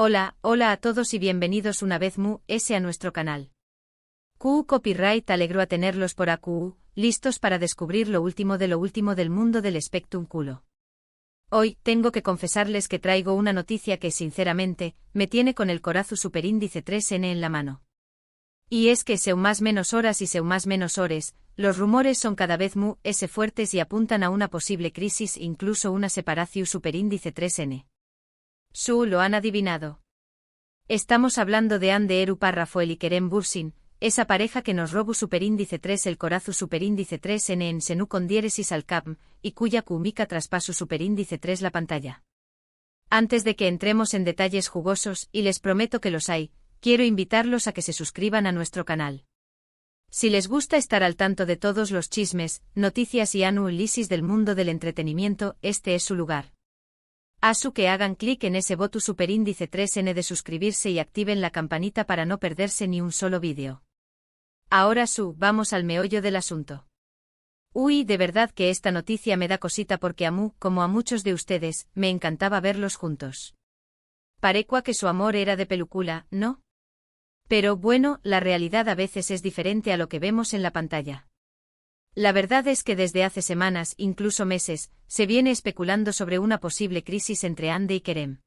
Hola a todos y bienvenidos una vez más a nuestro canal. QU Copyright alegro a tenerlos por AQU, listos para descubrir lo último del mundo del Spectrum culo. Hoy, tengo que confesarles que traigo una noticia que sinceramente, me tiene con el corazo superíndice 3N en la mano. Y es que seu más menos horas y seu más menos hores, los rumores son cada vez más fuertes y apuntan a una posible crisis, incluso una separación superíndice 3N. Lo han adivinado. Estamos hablando de Ande Eru Rafael y Kerem Bürsin, esa pareja que nos robó superíndice 3 el corazo superíndice 3N en Senu con diéresis al cap, y cuya cumica traspaso superíndice 3 la pantalla. Antes de que entremos en detalles jugosos, y les prometo que los hay, quiero invitarlos a que se suscriban a nuestro canal. Si les gusta estar al tanto de todos los chismes, noticias y análisis del mundo del entretenimiento, este es su lugar. Que hagan clic en ese botón superíndice 3N de suscribirse y activen la campanita para no perderse ni un solo vídeo. Ahora vamos al meollo del asunto. De verdad que esta noticia me da cosita porque como a muchos de ustedes, me encantaba verlos juntos. Parecua que su amor era de película, ¿no? Pero bueno, la realidad a veces es diferente a lo que vemos en la pantalla. La verdad es que desde hace semanas, incluso meses, se viene especulando sobre una posible crisis entre Ande y Kerem.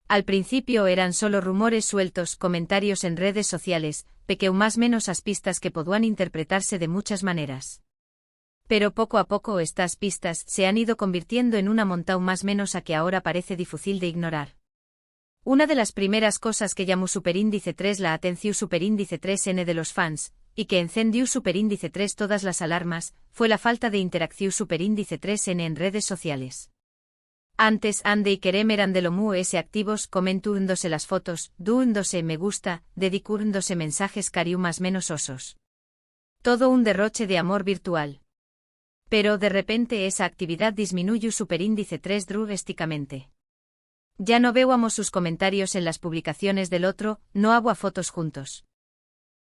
Al principio eran solo rumores sueltos, comentarios en redes sociales, pequeño más menos as pistas que podían interpretarse de muchas maneras. Pero poco a poco estas pistas se han ido convirtiendo en una montaña más menos a que ahora parece difícil de ignorar. Una de las primeras cosas que llamó superíndice 3 la atención superíndice 3N de los fans, y que encendió superíndice 3 todas las alarmas, fue la falta de interacción superíndice 3N en redes sociales. Antes Ande y Kerem eran de lo activos, comentándose las fotos, dándose me gusta, dedicándose mensajes cariu más menos osos. Todo un derroche de amor virtual. Pero de repente esa actividad disminuyó superíndice 3 drásticamente. Ya no veamos sus comentarios en las publicaciones del otro, no hago a fotos juntos.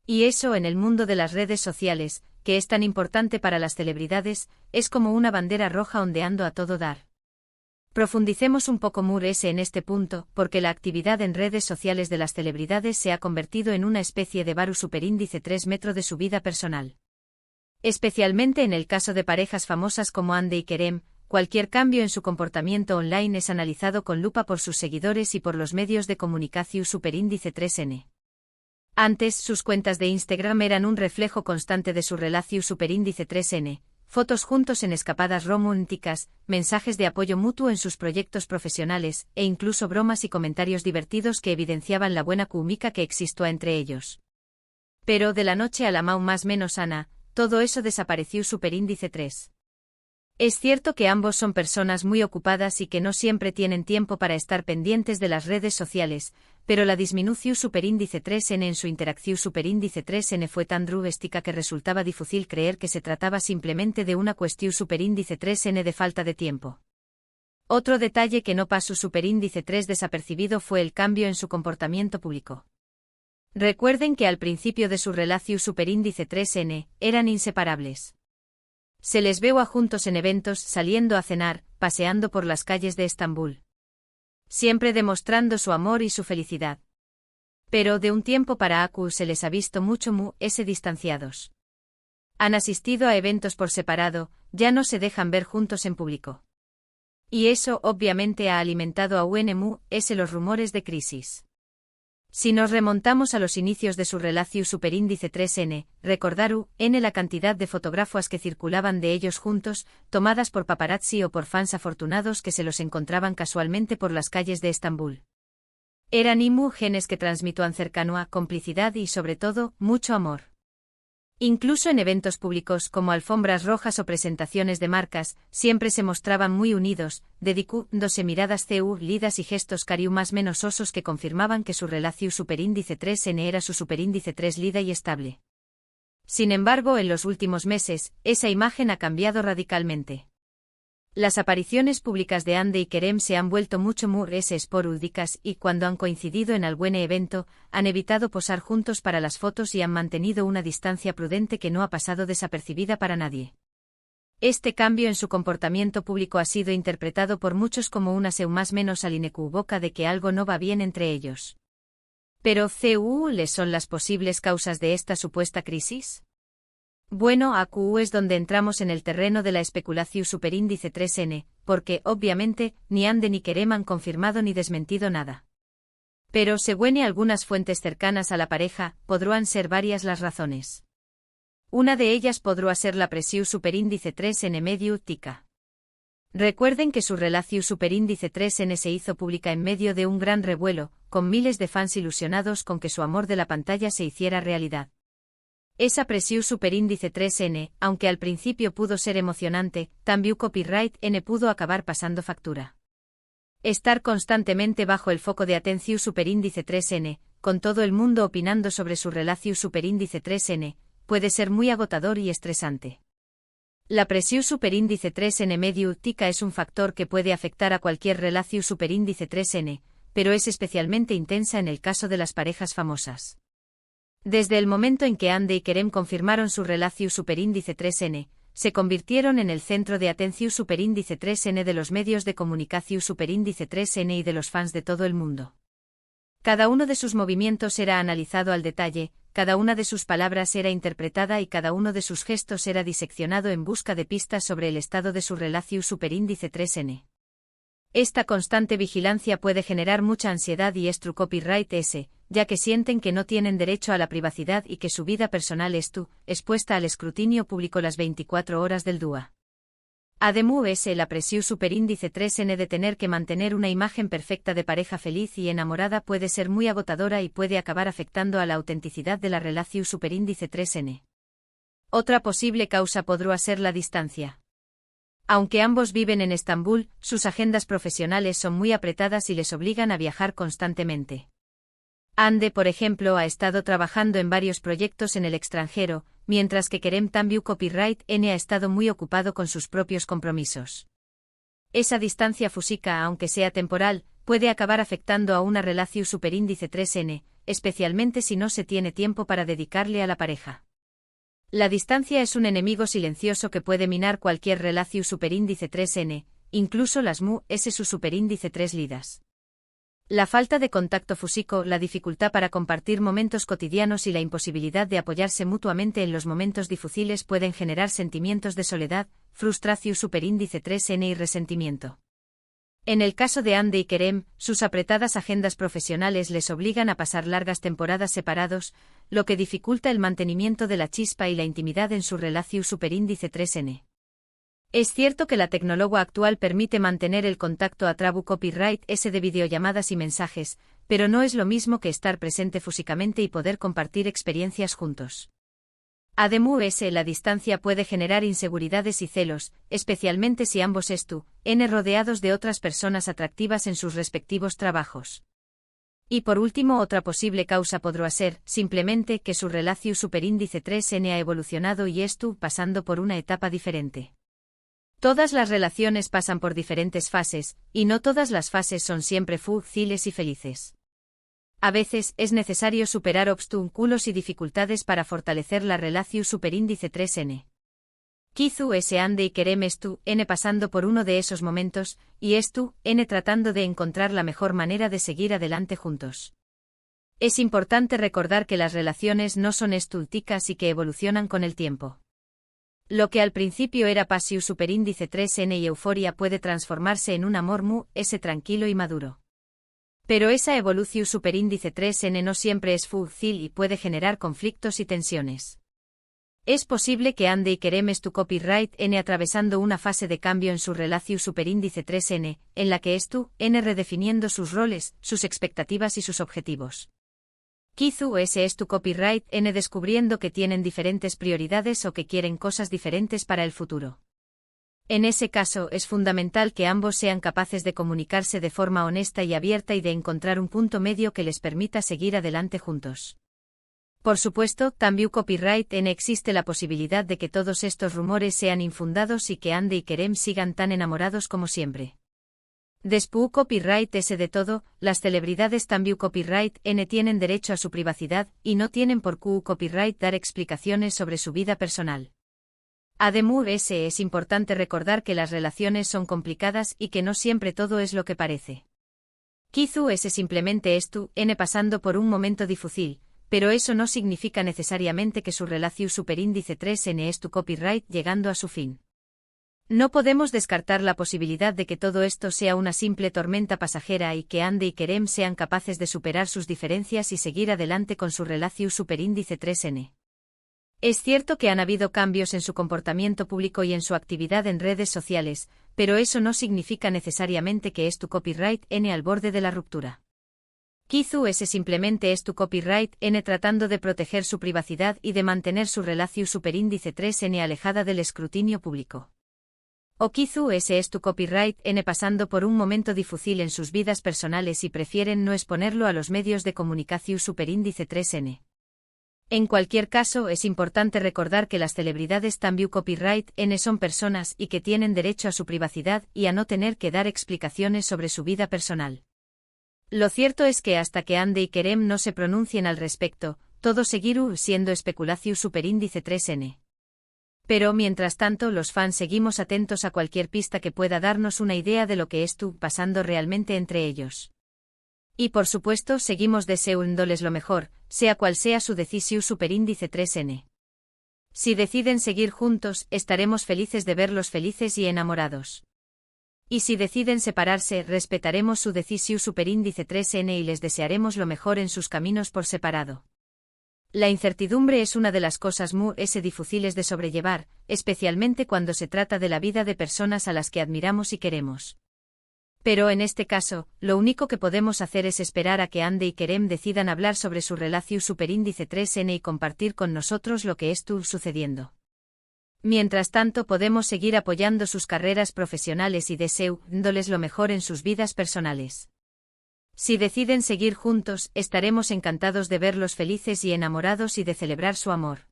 Y eso en el mundo de las redes sociales, que es tan importante para las celebridades, es como una bandera roja ondeando a todo dar. Profundicemos un poco en este punto, porque la actividad en redes sociales de las celebridades se ha convertido en una especie de varu superíndice 3 metro de su vida personal. Especialmente en el caso de parejas famosas como Ande y Kerem, cualquier cambio en su comportamiento online es analizado con lupa por sus seguidores y por los medios de comunicación superíndice 3N. Antes, sus cuentas de Instagram eran un reflejo constante de su relación superíndice 3N, fotos juntos en escapadas románticas, mensajes de apoyo mutuo en sus proyectos profesionales, e incluso bromas y comentarios divertidos que evidenciaban la buena química que existía entre ellos. Pero de la noche a la más menos Ana, todo eso desapareció superíndice 3. Es cierto que ambos son personas muy ocupadas y que no siempre tienen tiempo para estar pendientes de las redes sociales, pero la disminución superíndice 3N en su interacción superíndice 3N fue tan drástica que resultaba difícil creer que se trataba simplemente de una cuestión superíndice 3N de falta de tiempo. Otro detalle que no pasó superíndice 3 desapercibido fue el cambio en su comportamiento público. Recuerden que al principio de su relación superíndice 3N, eran inseparables. Se les veo a juntos en eventos, saliendo a cenar, paseando por las calles de Estambul. Siempre demostrando su amor y su felicidad. Pero de un tiempo para acá se les ha visto mucho distanciados. Han asistido a eventos por separado, ya no se dejan ver juntos en público. Y eso obviamente ha alimentado a los rumores de crisis. Si nos remontamos a los inicios de su relación superíndice 3N, recordaru, la cantidad de fotografías que circulaban de ellos juntos, tomadas por paparazzi o por fans afortunados que se los encontraban casualmente por las calles de Estambul. Eran genes que transmituan cercanía, complicidad y sobre todo, mucho amor. Incluso en eventos públicos como alfombras rojas o presentaciones de marcas, siempre se mostraban muy unidos, dedicándose miradas lidas y gestos cariu más menos osos que confirmaban que su relación superíndice 3N era su superíndice 3 lida y estable. Sin embargo, en los últimos meses, esa imagen ha cambiado radicalmente. Las apariciones públicas de Ande y Kerem se han vuelto mucho esporádicas y cuando han coincidido en algún evento, han evitado posar juntos para las fotos y han mantenido una distancia prudente que no ha pasado desapercibida para nadie. Este cambio en su comportamiento público ha sido interpretado por muchos como una señal más menos inequívoca de que algo no va bien entre ellos. Pero, ¿cuáles son las posibles causas de esta supuesta crisis? Bueno, aquí es donde entramos en el terreno de la especulación superíndice 3N, porque, obviamente, ni Ande ni Kerem han confirmado ni desmentido nada. Pero, según algunas fuentes cercanas a la pareja, podrían ser varias las razones. Una de ellas podría ser la presión superíndice 3N medio tica. Recuerden que su relación superíndice 3N se hizo pública en medio de un gran revuelo, con miles de fans ilusionados con que su amor de la pantalla se hiciera realidad. Esa presión superíndice 3N, aunque al principio pudo ser emocionante, también copyright N pudo acabar pasando factura. Estar constantemente bajo el foco de atención superíndice 3N, con todo el mundo opinando sobre su relación superíndice 3N, puede ser muy agotador y estresante. La presión superíndice 3N medio tica es un factor que puede afectar a cualquier relación superíndice 3N, pero es especialmente intensa en el caso de las parejas famosas. Desde el momento en que Ande y Kerem confirmaron su relación superíndice 3N, se convirtieron en el centro de atención superíndice 3N de los medios de comunicación superíndice 3N y de los fans de todo el mundo. Cada uno de sus movimientos era analizado al detalle, cada una de sus palabras era interpretada y cada uno de sus gestos era diseccionado en busca de pistas sobre el estado de su relación superíndice 3N. Esta constante vigilancia puede generar mucha ansiedad y es true copyright S, ya que sienten que no tienen derecho a la privacidad y que su vida personal expuesta al escrutinio público las 24 horas del día. Además, la presión superíndice 3N de tener que mantener una imagen perfecta de pareja feliz y enamorada puede ser muy agotadora y puede acabar afectando a la autenticidad de la relación superíndice 3N. Otra posible causa podría ser la distancia. Aunque ambos viven en Estambul, sus agendas profesionales son muy apretadas y les obligan a viajar constantemente. Ande, por ejemplo, ha estado trabajando en varios proyectos en el extranjero, mientras que Kerem también copyright N ha estado muy ocupado con sus propios compromisos. Esa distancia física, aunque sea temporal, puede acabar afectando a una relación superíndice 3N, especialmente si no se tiene tiempo para dedicarle a la pareja. La distancia es un enemigo silencioso que puede minar cualquier relación superíndice 3N, incluso las su superíndice 3 lidas. La falta de contacto físico, la dificultad para compartir momentos cotidianos y la imposibilidad de apoyarse mutuamente en los momentos difíciles pueden generar sentimientos de soledad, frustración superíndice 3N y resentimiento. En el caso de Ande y Kerem, sus apretadas agendas profesionales les obligan a pasar largas temporadas separados, lo que dificulta el mantenimiento de la chispa y la intimidad en su relación superíndice 3N. Es cierto que la tecnología actual permite mantener el contacto a través copyright S de videollamadas y mensajes, pero no es lo mismo que estar presente físicamente y poder compartir experiencias juntos. Además, la distancia puede generar inseguridades y celos, especialmente si ambos rodeados de otras personas atractivas en sus respectivos trabajos. Y por último, otra posible causa podría ser, simplemente, que su relación superíndice 3N ha evolucionado y pasando por una etapa diferente. Todas las relaciones pasan por diferentes fases, y no todas las fases son siempre fáciles y felices. A veces, es necesario superar obstáculos y dificultades para fortalecer la relación superíndice 3N. Quizás Ande y Kerem pasando por uno de esos momentos, y tratando de encontrar la mejor manera de seguir adelante juntos. Es importante recordar que las relaciones no son estáticas y que evolucionan con el tiempo. Lo que al principio era pasión superíndice 3N y euforia puede transformarse en un amor tranquilo y maduro. Pero esa evolución superíndice 3N no siempre es fácil y puede generar conflictos y tensiones. Es posible que Ande y Kerem copyright N atravesando una fase de cambio en su relación superíndice 3N, en la que redefiniendo sus roles, sus expectativas y sus objetivos. Quizás es tu copyright N descubriendo que tienen diferentes prioridades o que quieren cosas diferentes para el futuro. En ese caso, es fundamental que ambos sean capaces de comunicarse de forma honesta y abierta y de encontrar un punto medio que les permita seguir adelante juntos. Por supuesto, también copyright N existe la posibilidad de que todos estos rumores sean infundados y que Ande y Kerem sigan tan enamorados como siempre. Después copyright S de todo, las celebridades también copyright N tienen derecho a su privacidad y no tienen por qué copyright dar explicaciones sobre su vida personal. Además, es importante recordar que las relaciones son complicadas y que no siempre todo es lo que parece. Quizás simplemente n pasando por un momento difícil, pero eso no significa necesariamente que su relación superíndice 3n es tu copyright llegando a su fin. No podemos descartar la posibilidad de que todo esto sea una simple tormenta pasajera y que Ande y Kerem sean capaces de superar sus diferencias y seguir adelante con su relación superíndice 3n. Es cierto que han habido cambios en su comportamiento público y en su actividad en redes sociales, pero eso no significa necesariamente que es tu copyright n al borde de la ruptura. Quizás simplemente es tu copyright n tratando de proteger su privacidad y de mantener su relación superíndice 3n alejada del escrutinio público. O quizás es tu copyright n pasando por un momento difícil en sus vidas personales y prefieren no exponerlo a los medios de comunicación superíndice 3n. En cualquier caso, es importante recordar que las celebridades también copyright n son personas y que tienen derecho a su privacidad y a no tener que dar explicaciones sobre su vida personal. Lo cierto es que hasta que Ande y Kerem no se pronuncien al respecto, todo seguirá siendo especulación superíndice 3n. Pero mientras tanto los fans seguimos atentos a cualquier pista que pueda darnos una idea de lo que pasando realmente entre ellos. Y por supuesto seguimos deseándoles lo mejor, sea cual sea su decisión superíndice 3n. Si deciden seguir juntos, estaremos felices de verlos felices y enamorados. Y si deciden separarse, respetaremos su decisión superíndice 3n y les desearemos lo mejor en sus caminos por separado. La incertidumbre es una de las cosas muy difíciles de sobrellevar, especialmente cuando se trata de la vida de personas a las que admiramos y queremos. Pero en este caso, lo único que podemos hacer es esperar a que Ande y Kerem decidan hablar sobre su relación superíndice 3n y compartir con nosotros lo que sucediendo. Mientras tanto podemos seguir apoyando sus carreras profesionales y deseándoles lo mejor en sus vidas personales. Si deciden seguir juntos, estaremos encantados de verlos felices y enamorados y de celebrar su amor.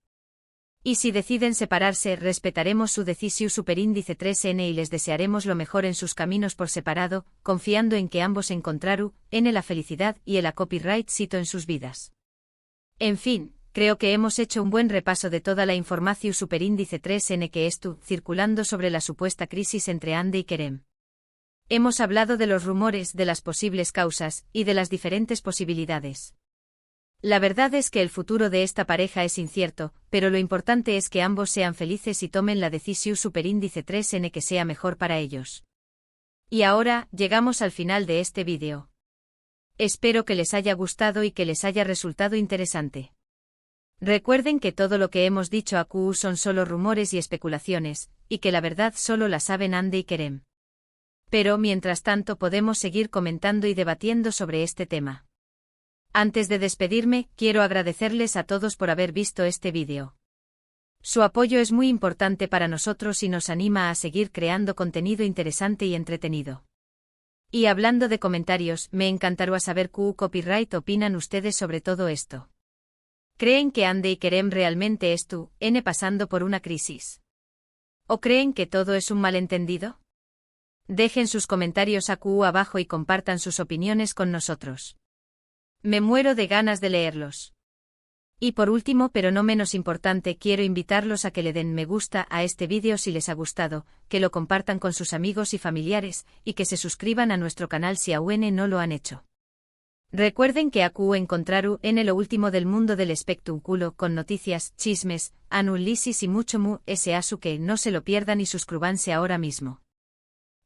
Y si deciden separarse, respetaremos su decisión superíndice 3n y les desearemos lo mejor en sus caminos por separado, confiando en que ambos encontrarán la felicidad y el copyright cito en sus vidas. En fin, creo que hemos hecho un buen repaso de toda la información superíndice 3n que circulando sobre la supuesta crisis entre Ande y Kerem. Hemos hablado de los rumores, de las posibles causas, y de las diferentes posibilidades. La verdad es que el futuro de esta pareja es incierto, pero lo importante es que ambos sean felices y tomen la decisión superíndice 3n que sea mejor para ellos. Y ahora, llegamos al final de este vídeo. Espero que les haya gustado y que les haya resultado interesante. Recuerden que todo lo que hemos dicho aquí son solo rumores y especulaciones, y que la verdad solo la saben Ande y Kerem. Pero mientras tanto podemos seguir comentando y debatiendo sobre este tema. Antes de despedirme, quiero agradecerles a todos por haber visto este vídeo. Su apoyo es muy importante para nosotros y nos anima a seguir creando contenido interesante y entretenido. Y hablando de comentarios, me encantaría saber qué copyright opinan ustedes sobre todo esto. ¿Creen que Ande y Kerem realmente pasando por una crisis? ¿O creen que todo es un malentendido? Dejen sus comentarios aquí abajo y compartan sus opiniones con nosotros. Me muero de ganas de leerlos. Y por último, pero no menos importante, quiero invitarlos a que le den me gusta a este vídeo si les ha gustado, que lo compartan con sus amigos y familiares, y que se suscriban a nuestro canal si aún no lo han hecho. Recuerden que aquí encontrarán lo último del mundo del espectáculo con noticias, chismes, análisis y mucho que no se lo pierdan y suscríbanse ahora mismo.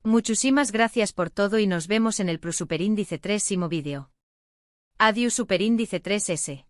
Muchísimas gracias por todo y nos vemos en el superíndice 3º vídeo. Adiós superíndice 3s.